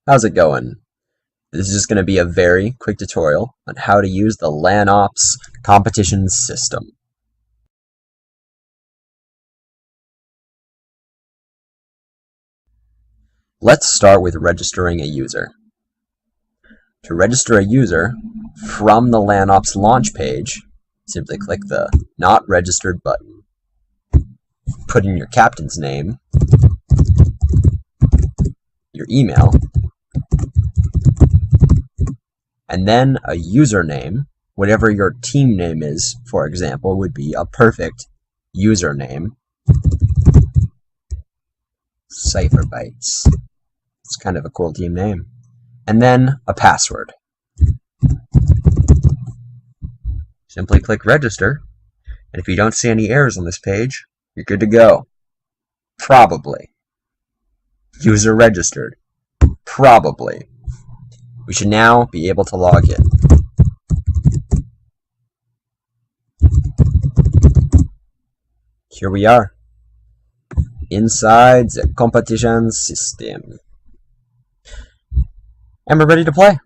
How's it going? This is just going to be a very quick tutorial on how to use the LanOps competition system. Let's start with registering a user. To register a user from the LanOps launch page, simply click the Not Registered button. Put in your captain's name, your email, and then a username. Whatever your team name is, for example, would be a perfect username. Cypherbytes. It's kind of a cool team name. And then a password. Simply click register, and if you don't see any errors on this page, you're good to go. Probably. User registered. Probably. We should now be able to log in. Here we are, inside the competition system. And we're ready to play.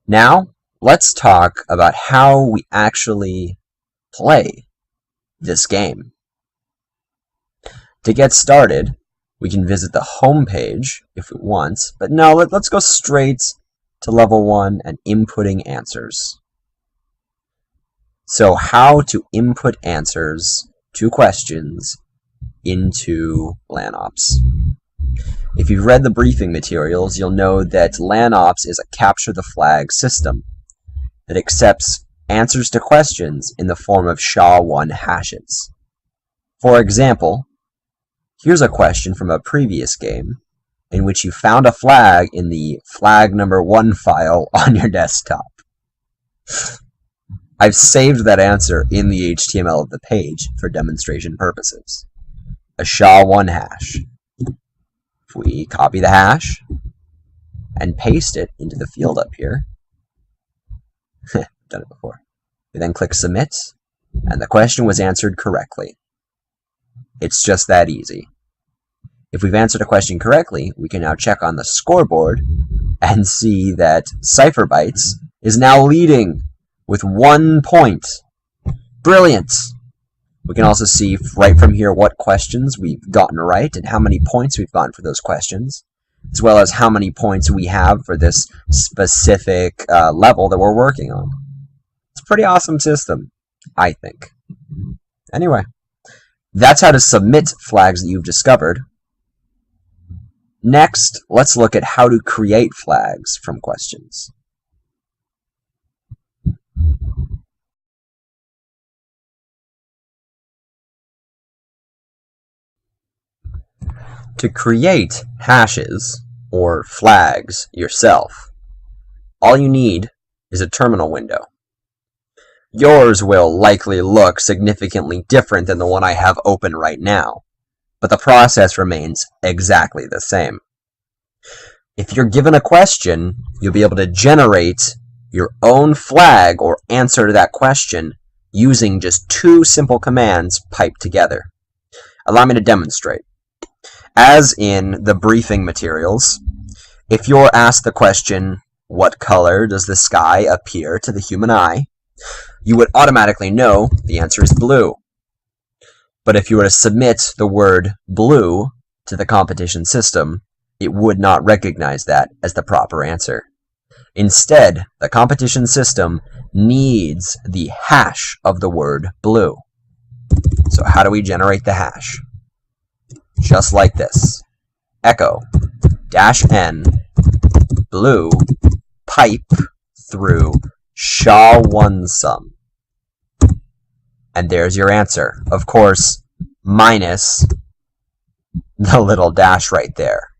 Now, let's talk about how we actually play this game. To get started, we can visit the home page if we want, but no, let's go straight to level 1 and inputting answers. So how to input answers to questions into LanOps. If you've read the briefing materials, you'll know that LanOps is a capture the flag system that accepts answers to questions in the form of SHA-1 hashes. For example, here's a question from a previous game in which you found a flag in the flag number 1 file on your desktop. I've saved that answer in the HTML of the page for demonstration purposes. A SHA-1 hash. If we copy the hash and paste it into the field up here, done it before. We then click submit, and the question was answered correctly. It's just that easy. If we've answered a question correctly, we can now check on the scoreboard and see that Cypherbytes is now leading with 1 point. Brilliant! We can also see right from here what questions we've gotten right and how many points we've gotten for those questions, as well as how many points we have for this specific level that we're working on. It's a pretty awesome system, I think. Anyway, that's how to submit flags that you've discovered. Next, let's look at how to create flags from questions. To create hashes, or flags, yourself, all you need is a terminal window. Yours will likely look significantly different than the one I have open right now, but the process remains exactly the same. If you're given a question, you'll be able to generate your own flag or answer to that question using just 2 simple commands piped together. Allow me to demonstrate. As in the briefing materials, if you're asked the question, what color does the sky appear to the human eye, you would automatically know the answer is blue. But if you were to submit the word blue to the competition system, it would not recognize that as the proper answer. Instead, the competition system needs the hash of the word blue. So how do we generate the hash? Just like this. Echo -n blue pipe through SHA-1 sum. And there's your answer. Of course, minus the little dash right there.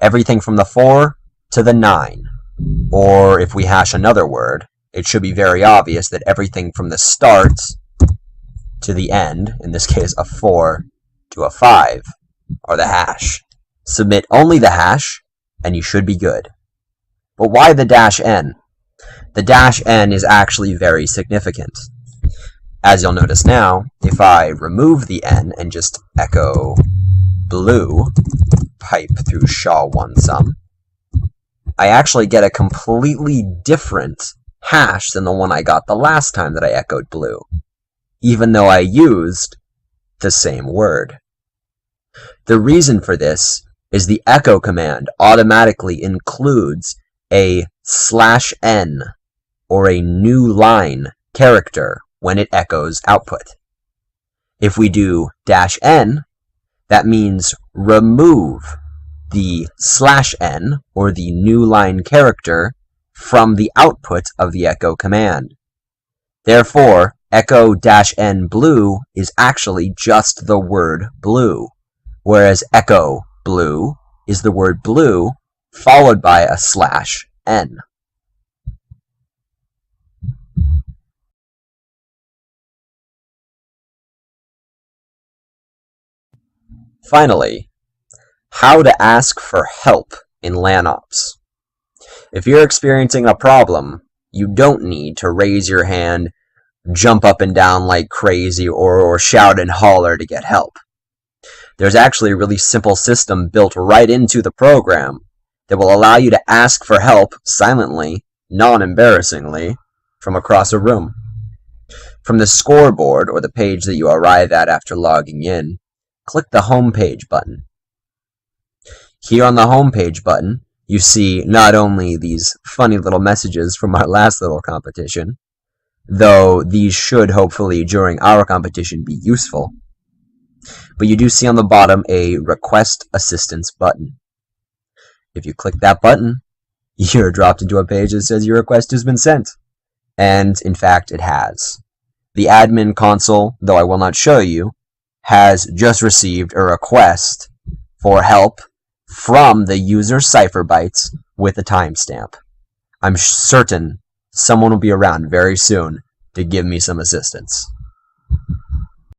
Everything from the 4 to the 9. Or if we hash another word, it should be very obvious that everything from the start to the end, in this case a 4 to a 5, are the hash. Submit only the hash, and you should be good. But why the -n? The -n is actually very significant. As you'll notice now, if I remove the n and just echo blue type through SHA-1SUM, I actually get a completely different hash than the one I got the last time that I echoed blue, even though I used the same word. The reason for this is the echo command automatically includes a /n, or a new line character, when it echoes output. If we do -n, that means remove the /n, or the new line character, from the output of the echo command. Therefore, echo -n blue is actually just the word blue, whereas echo blue is the word blue followed by a /n. Finally, how to ask for help in LanOps. If you're experiencing a problem, you don't need to raise your hand, jump up and down like crazy, or shout and holler to get help. There's actually a really simple system built right into the program that will allow you to ask for help silently, non-embarrassingly, from across a room. From the scoreboard, or the page that you arrive at after logging in, click the Homepage button. Here on the Homepage button, you see not only these funny little messages from our last little competition, though these should hopefully during our competition be useful, but you do see on the bottom a Request Assistance button. If you click that button, you're dropped into a page that says your request has been sent. And in fact, it has. The admin console, though I will not show you, has just received a request for help from the user cipher bytes with a timestamp. I'm certain someone will be around very soon to give me some assistance.